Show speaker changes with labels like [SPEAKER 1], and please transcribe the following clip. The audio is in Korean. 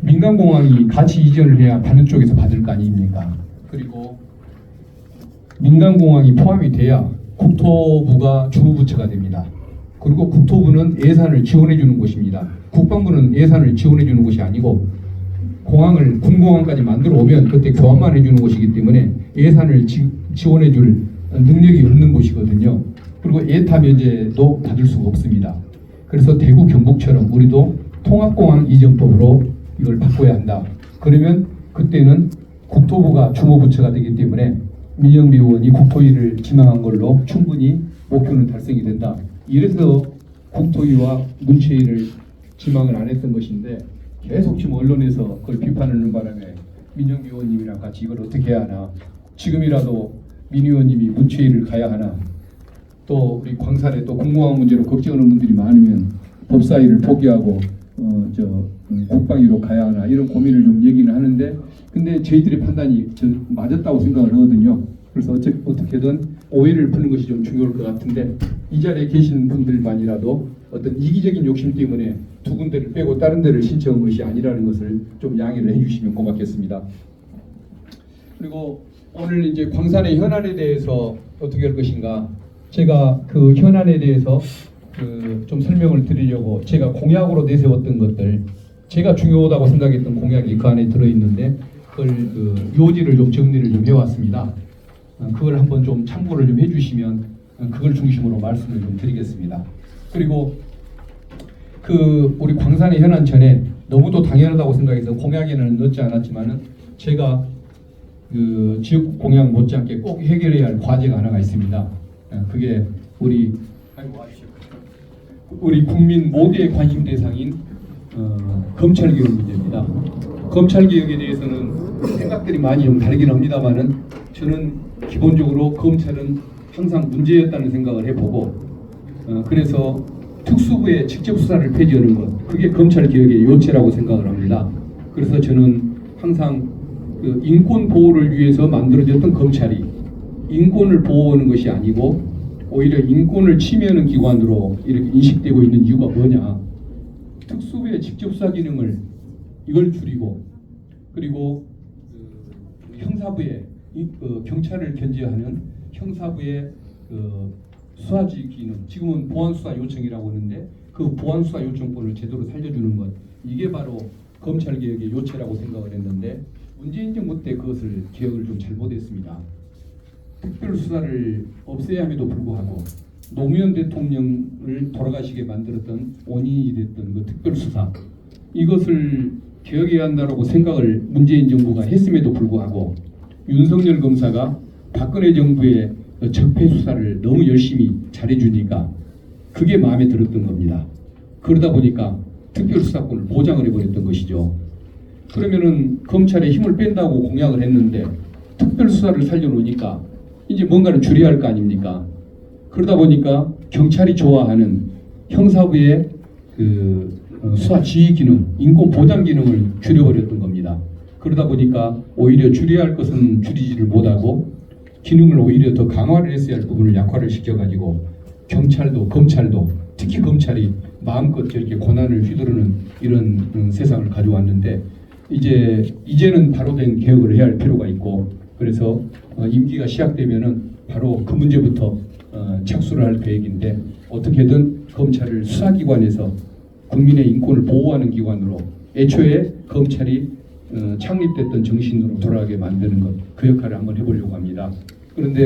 [SPEAKER 1] 민간공항이 가치 이전을 해야 받는 쪽에서 받을 거 아닙니까? 그리고 민간공항이 포함이 돼야 국토부가 주무부처가 됩니다. 그리고 국토부는 예산을 지원해 주는 곳입니다. 국방부는 예산을 지원해 주는 곳이 아니고 공항을 군공항까지 만들어 오면 그때 교환만 해주는 곳이기 때문에 예산을 지원해 줄 능력이 없는 곳이거든요. 그리고 예타 면제도 받을 수가 없습니다. 그래서 대구 경북처럼 우리도 통합공항 이전법으로 이걸 바꿔야 한다. 그러면 그때는 국토부가 주무부처가 되기 때문에 민영비 의원이 국토위를 지망한 걸로 충분히 목표는 달성이 된다. 이래서 국토위와 문체위를 지망을 안 했던 것인데 계속 지금 언론에서 그걸 비판하는 바람에 민영비 의원님이랑 같이 이걸 어떻게 해야 하나, 지금이라도 민 의원님이 문체위를 가야 하나, 또 우리 광산에 또 공공항 문제로 걱정하는 분들이 많으면 법사위를 포기하고 국방위로 가야 하나, 이런 고민을 좀 얘기는 하는데, 근데 저희들의 판단이 맞았다고 생각을 하거든요. 그래서 어떻게든 오해를 푸는 것이 좀 중요할 것 같은데, 이 자리에 계신 분들만이라도 어떤 이기적인 욕심 때문에 두 군데를 빼고 다른 데를 신청한 것이 아니라는 것을 좀 양해를 해주시면 고맙겠습니다. 그리고 오늘 이제 광산의 현안에 대해서 어떻게 할 것인가, 제가 그 현안에 대해서 좀 설명을 드리려고 제가 공약으로 내세웠던 것들, 제가 중요하다고 생각했던 공약이 그 안에 들어있는데 그걸 요지를 좀 정리를 좀 해왔습니다. 그걸 한번 좀 참고를 좀 해주시면 그걸 중심으로 말씀을 좀 드리겠습니다. 그리고 우리 광산의 현안 전에 너무도 당연하다고 생각해서 공약에는 넣지 않았지만은 제가 지역 공약 못지않게 꼭 해결해야 할 과제가 하나가 있습니다. 그게 우리 국민 모두의 관심 대상인 검찰개혁 문제입니다. 검찰개혁에 대해서는 생각들이 많이 좀 다르긴 합니다만은 저는 기본적으로 검찰은 항상 문제였다는 생각을 해보고, 그래서 특수부의 직접 수사를 폐지하는 것, 그게 검찰개혁의 요체라고 생각을 합니다. 그래서 저는 항상 인권 보호를 위해서 만들어졌던 검찰이 인권을 보호하는 것이 아니고 오히려 인권을 침해하는 기관으로 이렇게 인식되고 있는 이유가 뭐냐, 특수부의 직접 수사 기능을 이걸 줄이고, 그리고 형사부의 경찰을 견제하는 형사부의 수사지 기능, 지금은 보안수사 요청이라고 하는데 그 보안수사 요청권을 제대로 살려주는 것, 이게 바로 검찰개혁의 요체라고 생각을 했는데 문재인 정부 때 그것을 개혁을 좀 잘못했습니다. 특별수사를 없애야 함에도 불구하고 노무현 대통령을 돌아가시게 만들었던 원인이 됐던 그 특별수사, 이것을 개혁해야 한다고 생각을 문재인 정부가 했음에도 불구하고 윤석열 검사가 박근혜 정부의 적폐수사를 너무 열심히 잘해주니까 그게 마음에 들었던 겁니다. 그러다 보니까 특별수사권을 보장을 해버렸던 것이죠. 그러면은 검찰에 힘을 뺀다고 공약을 했는데 특별수사를 살려놓으니까 이제 뭔가를 줄여야 할 거 아닙니까? 그러다 보니까 경찰이 좋아하는 형사부의 수사 지휘 기능, 인권 보장 기능을 줄여버렸던 겁니다. 그러다 보니까 오히려 줄여야 할 것은 줄이지를 못하고 기능을 오히려 더 강화를 했어야 할 부분을 약화를 시켜가지고 경찰도 검찰도 특히 검찰이 마음껏 저렇게 고난을 휘두르는 이런 세상을 가져왔는데, 이제는 바로 된 개혁을 해야 할 필요가 있고, 그래서 임기가 시작되면은 바로 그 문제부터 착수를 할 계획인데, 어떻게든 검찰을 수사기관에서 국민의 인권을 보호하는 기관으로 애초에 검찰이 창립됐던 정신으로 돌아가게 만드는 것, 그 역할을 한번 해보려고 합니다. 그런데